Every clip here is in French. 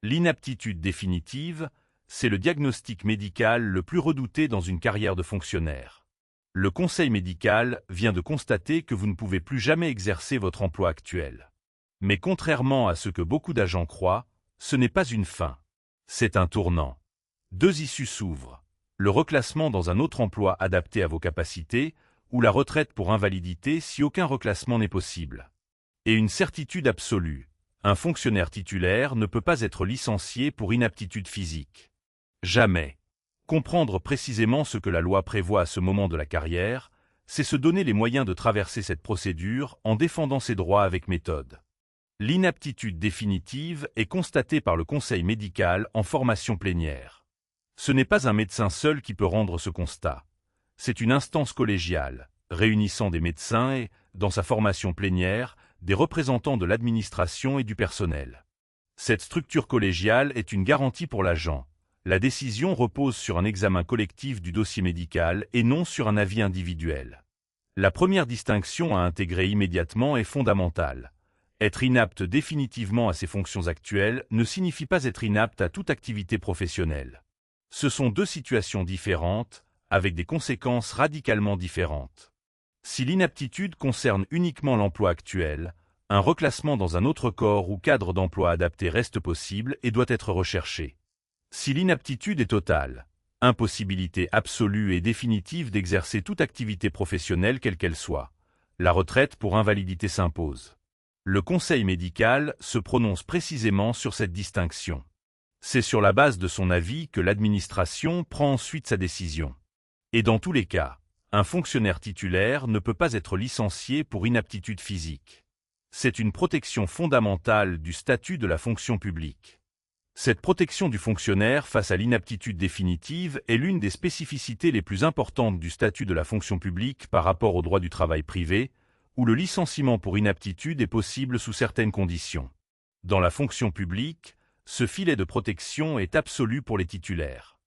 L'inaptitude définitive, c'est le diagnostic médical le plus redouté dans une carrière de fonctionnaire. Le conseil médical vient de constater que vous ne pouvez plus jamais exercer votre emploi actuel. Mais contrairement à ce que beaucoup d'agents croient, ce n'est pas une fin. C'est un tournant. Deux issues s'ouvrent. Le reclassement dans un autre emploi adapté à vos capacités, ou la retraite pour invalidité si aucun reclassement n'est possible. Et une certitude absolue. Un fonctionnaire titulaire ne peut pas être licencié pour inaptitude physique. Jamais. Comprendre précisément ce que la loi prévoit à ce moment de la carrière, c'est se donner les moyens de traverser cette procédure en défendant ses droits avec méthode. L'inaptitude définitive est constatée par le conseil médical en formation plénière. Ce n'est pas un médecin seul qui peut rendre ce constat. C'est une instance collégiale, réunissant des médecins et, dans sa formation plénière, des représentants de l'administration et du personnel. Cette structure collégiale est une garantie pour l'agent. La décision repose sur un examen collectif du dossier médical et non sur un avis individuel. La première distinction à intégrer immédiatement est fondamentale. Être inapte définitivement à ses fonctions actuelles ne signifie pas être inapte à toute activité professionnelle. Ce sont deux situations différentes, avec des conséquences radicalement différentes. Si l'inaptitude concerne uniquement l'emploi actuel, un reclassement dans un autre corps ou cadre d'emploi adapté reste possible et doit être recherché. Si l'inaptitude est totale, impossibilité absolue et définitive d'exercer toute activité professionnelle quelle qu'elle soit, la retraite pour invalidité s'impose. Le conseil médical se prononce précisément sur cette distinction. C'est sur la base de son avis que l'administration prend ensuite sa décision. Et dans tous les cas, un fonctionnaire titulaire ne peut pas être licencié pour inaptitude physique. C'est une protection fondamentale du statut de la fonction publique. Cette protection du fonctionnaire face à l'inaptitude définitive est l'une des spécificités les plus importantes du statut de la fonction publique par rapport au droit du travail privé, où le licenciement pour inaptitude est possible sous certaines conditions. Dans la fonction publique, ce filet de protection est absolu pour les titulaires.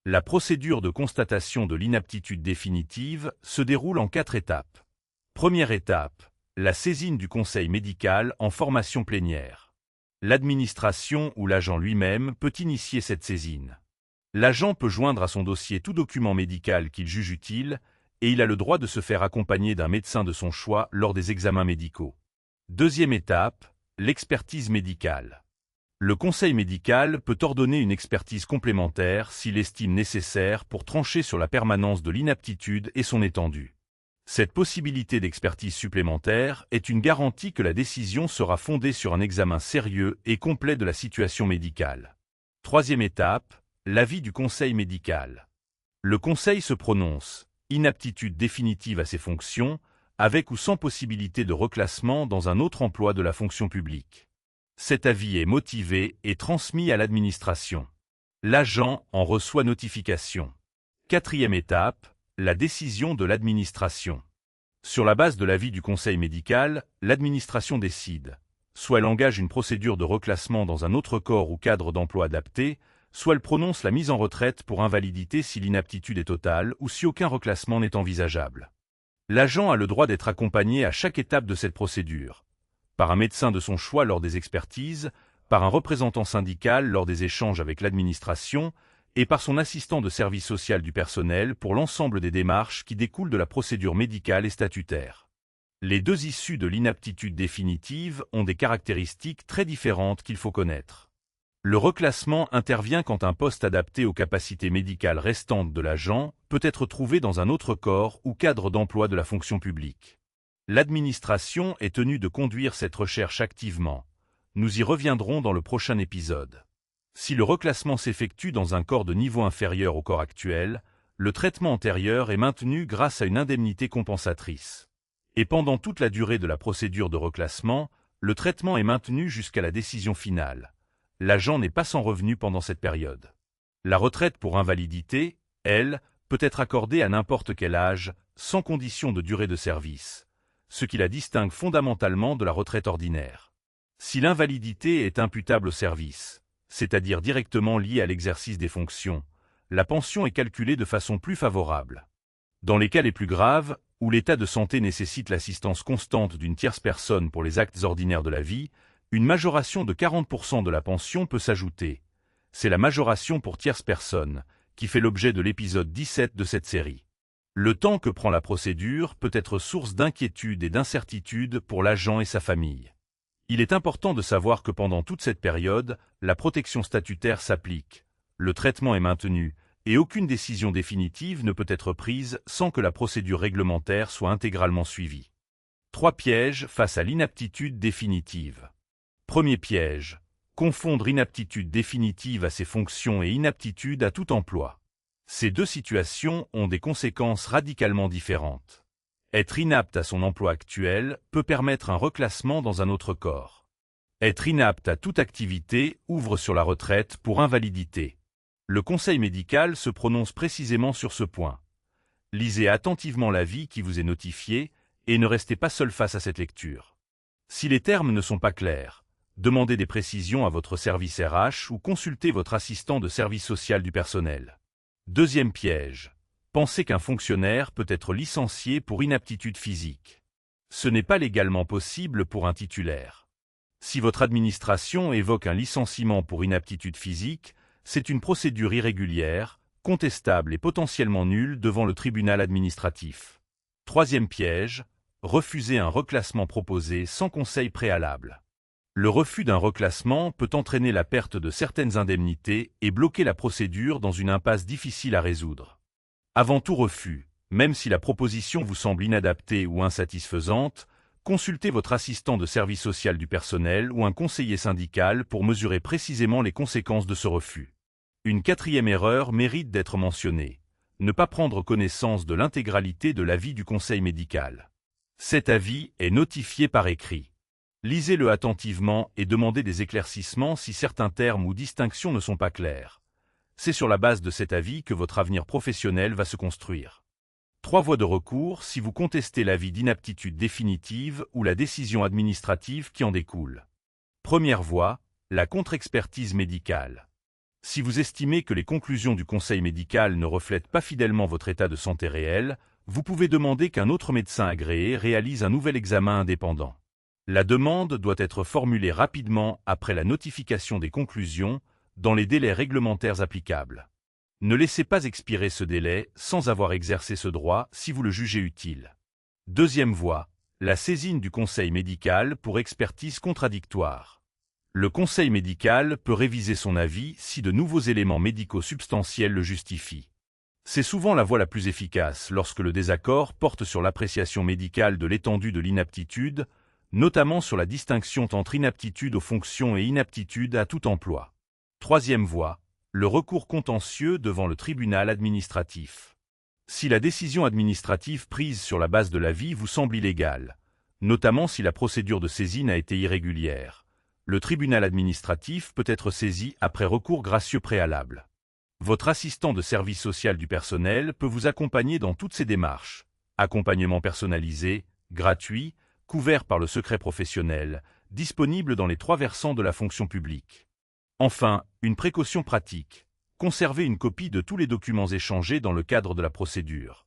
La procédure de constatation de l'inaptitude définitive se déroule en 4 étapes. Première étape, la saisine du conseil médical en formation plénière. L'administration ou l'agent lui-même peut initier cette saisine. L'agent peut joindre à son dossier tout document médical qu'il juge utile, et il a le droit de se faire accompagner d'un médecin de son choix lors des examens médicaux. Deuxième étape, l'expertise médicale. Le conseil médical peut ordonner une expertise complémentaire s'il estime nécessaire pour trancher sur la permanence de l'inaptitude et son étendue. Cette possibilité d'expertise supplémentaire est une garantie que la décision sera fondée sur un examen sérieux et complet de la situation médicale. Troisième étape, l'avis du conseil médical. Le conseil se prononce, inaptitude définitive à ses fonctions, avec ou sans possibilité de reclassement dans un autre emploi de la fonction publique. Cet avis est motivé et transmis à l'administration. L'agent en reçoit notification. Quatrième étape, la décision de l'administration. Sur la base de l'avis du conseil médical, l'administration décide. Soit elle engage une procédure de reclassement dans un autre corps ou cadre d'emploi adapté, soit elle prononce la mise en retraite pour invalidité si l'inaptitude est totale ou si aucun reclassement n'est envisageable. L'agent a le droit d'être accompagné à chaque étape de cette procédure, par un médecin de son choix lors des expertises, par un représentant syndical lors des échanges avec l'administration et par son assistant de service social du personnel pour l'ensemble des démarches qui découlent de la procédure médicale et statutaire. Les deux issues de l'inaptitude définitive ont des caractéristiques très différentes qu'il faut connaître. Le reclassement intervient quand un poste adapté aux capacités médicales restantes de l'agent peut être trouvé dans un autre corps ou cadre d'emploi de la fonction publique. L'administration est tenue de conduire cette recherche activement. Nous y reviendrons dans le prochain épisode. Si le reclassement s'effectue dans un corps de niveau inférieur au corps actuel, le traitement antérieur est maintenu grâce à une indemnité compensatrice. Et pendant toute la durée de la procédure de reclassement, le traitement est maintenu jusqu'à la décision finale. L'agent n'est pas sans revenu pendant cette période. La retraite pour invalidité, elle, peut être accordée à n'importe quel âge, sans condition de durée de service, ce qui la distingue fondamentalement de la retraite ordinaire. Si l'invalidité est imputable au service, c'est-à-dire directement liée à l'exercice des fonctions, la pension est calculée de façon plus favorable. Dans les cas les plus graves, où l'état de santé nécessite l'assistance constante d'une tierce personne pour les actes ordinaires de la vie, Une majoration de 40% de la pension peut s'ajouter. C'est la majoration pour tierce personne, qui fait l'objet de l'épisode 17 de cette série. Le temps que prend la procédure peut être source d'inquiétude et d'incertitude pour l'agent et sa famille. Il est important de savoir que pendant toute cette période, la protection statutaire s'applique, le traitement est maintenu, et aucune décision définitive ne peut être prise sans que la procédure réglementaire soit intégralement suivie. 3 pièges face à l'inaptitude définitive. Premier piège. Confondre inaptitude définitive à ses fonctions et inaptitude à tout emploi. Ces deux situations ont des conséquences radicalement différentes. Être inapte à son emploi actuel peut permettre un reclassement dans un autre corps. Être inapte à toute activité ouvre sur la retraite pour invalidité. Le conseil médical se prononce précisément sur ce point. Lisez attentivement l'avis qui vous est notifié et ne restez pas seul face à cette lecture. Si les termes ne sont pas clairs, demandez des précisions à votre service RH ou consultez votre assistant de service social du personnel. Deuxième piège. Pensez qu'un fonctionnaire peut être licencié pour inaptitude physique. Ce n'est pas légalement possible pour un titulaire. Si votre administration évoque un licenciement pour inaptitude physique, c'est une procédure irrégulière, contestable et potentiellement nulle devant le tribunal administratif. Troisième piège. Refuser un reclassement proposé sans conseil préalable. Le refus d'un reclassement peut entraîner la perte de certaines indemnités et bloquer la procédure dans une impasse difficile à résoudre. Avant tout refus, même si la proposition vous semble inadaptée ou insatisfaisante, consultez votre assistant de service social du personnel ou un conseiller syndical pour mesurer précisément les conséquences de ce refus. Une quatrième erreur mérite d'être mentionnée. Ne pas prendre connaissance de l'intégralité de l'avis du conseil médical. Cet avis est notifié par écrit. Lisez-le attentivement et demandez des éclaircissements si certains termes ou distinctions ne sont pas clairs. C'est sur la base de cet avis que votre avenir professionnel va se construire. 3 voies de recours si vous contestez l'avis d'inaptitude définitive ou la décision administrative qui en découle. Première voie, la contre-expertise médicale. Si vous estimez que les conclusions du conseil médical ne reflètent pas fidèlement votre état de santé réel, vous pouvez demander qu'un autre médecin agréé réalise un nouvel examen indépendant. La demande doit être formulée rapidement après la notification des conclusions, dans les délais réglementaires applicables. Ne laissez pas expirer ce délai sans avoir exercé ce droit si vous le jugez utile. Deuxième voie, la saisine du conseil médical pour expertise contradictoire. Le conseil médical peut réviser son avis si de nouveaux éléments médicaux substantiels le justifient. C'est souvent la voie la plus efficace lorsque le désaccord porte sur l'appréciation médicale de l'étendue de l'inaptitude, notamment sur la distinction entre inaptitude aux fonctions et inaptitude à tout emploi. Troisième voie, le recours contentieux devant le tribunal administratif. Si la décision administrative prise sur la base de l'avis vous semble illégale, notamment si la procédure de saisine a été irrégulière, le tribunal administratif peut être saisi après recours gracieux préalable. Votre assistant de service social du personnel peut vous accompagner dans toutes ces démarches. Accompagnement personnalisé, gratuit, couvert par le secret professionnel, disponible dans les 3 versants de la fonction publique. Enfin, une précaution pratique. Conservez une copie de tous les documents échangés dans le cadre de la procédure.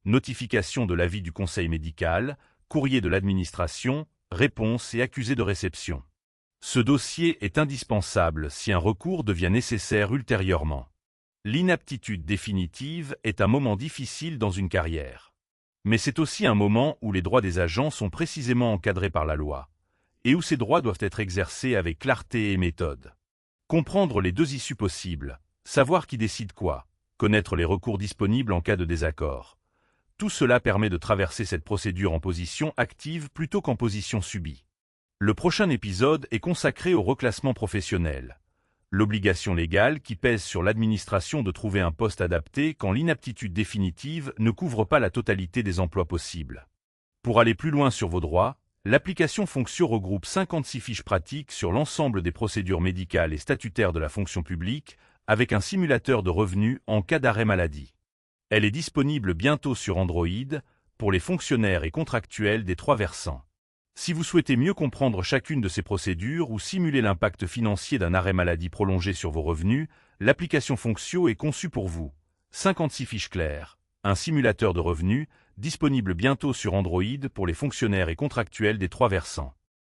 Notification de l'avis du conseil médical, courrier de l'administration, réponse et accusé de réception. Ce dossier est indispensable si un recours devient nécessaire ultérieurement. L'inaptitude définitive est un moment difficile dans une carrière. Mais c'est aussi un moment où les droits des agents sont précisément encadrés par la loi, et où ces droits doivent être exercés avec clarté et méthode. Comprendre les 2 issues possibles, savoir qui décide quoi, connaître les recours disponibles en cas de désaccord. Tout cela permet de traverser cette procédure en position active plutôt qu'en position subie. Le prochain épisode est consacré au reclassement professionnel. L'obligation légale qui pèse sur l'administration de trouver un poste adapté quand l'inaptitude définitive ne couvre pas la totalité des emplois possibles. Pour aller plus loin sur vos droits, l'application Fonction regroupe 56 fiches pratiques sur l'ensemble des procédures médicales et statutaires de la fonction publique, avec un simulateur de revenus en cas d'arrêt maladie. Elle est disponible bientôt sur Android, pour les fonctionnaires et contractuels des 3 versants. Si vous souhaitez mieux comprendre chacune de ces procédures ou simuler l'impact financier d'un arrêt maladie prolongé sur vos revenus, l'application Fonction est conçue pour vous. 56 fiches claires, un simulateur de revenus, disponible bientôt sur Android pour les fonctionnaires et contractuels des 3 versants.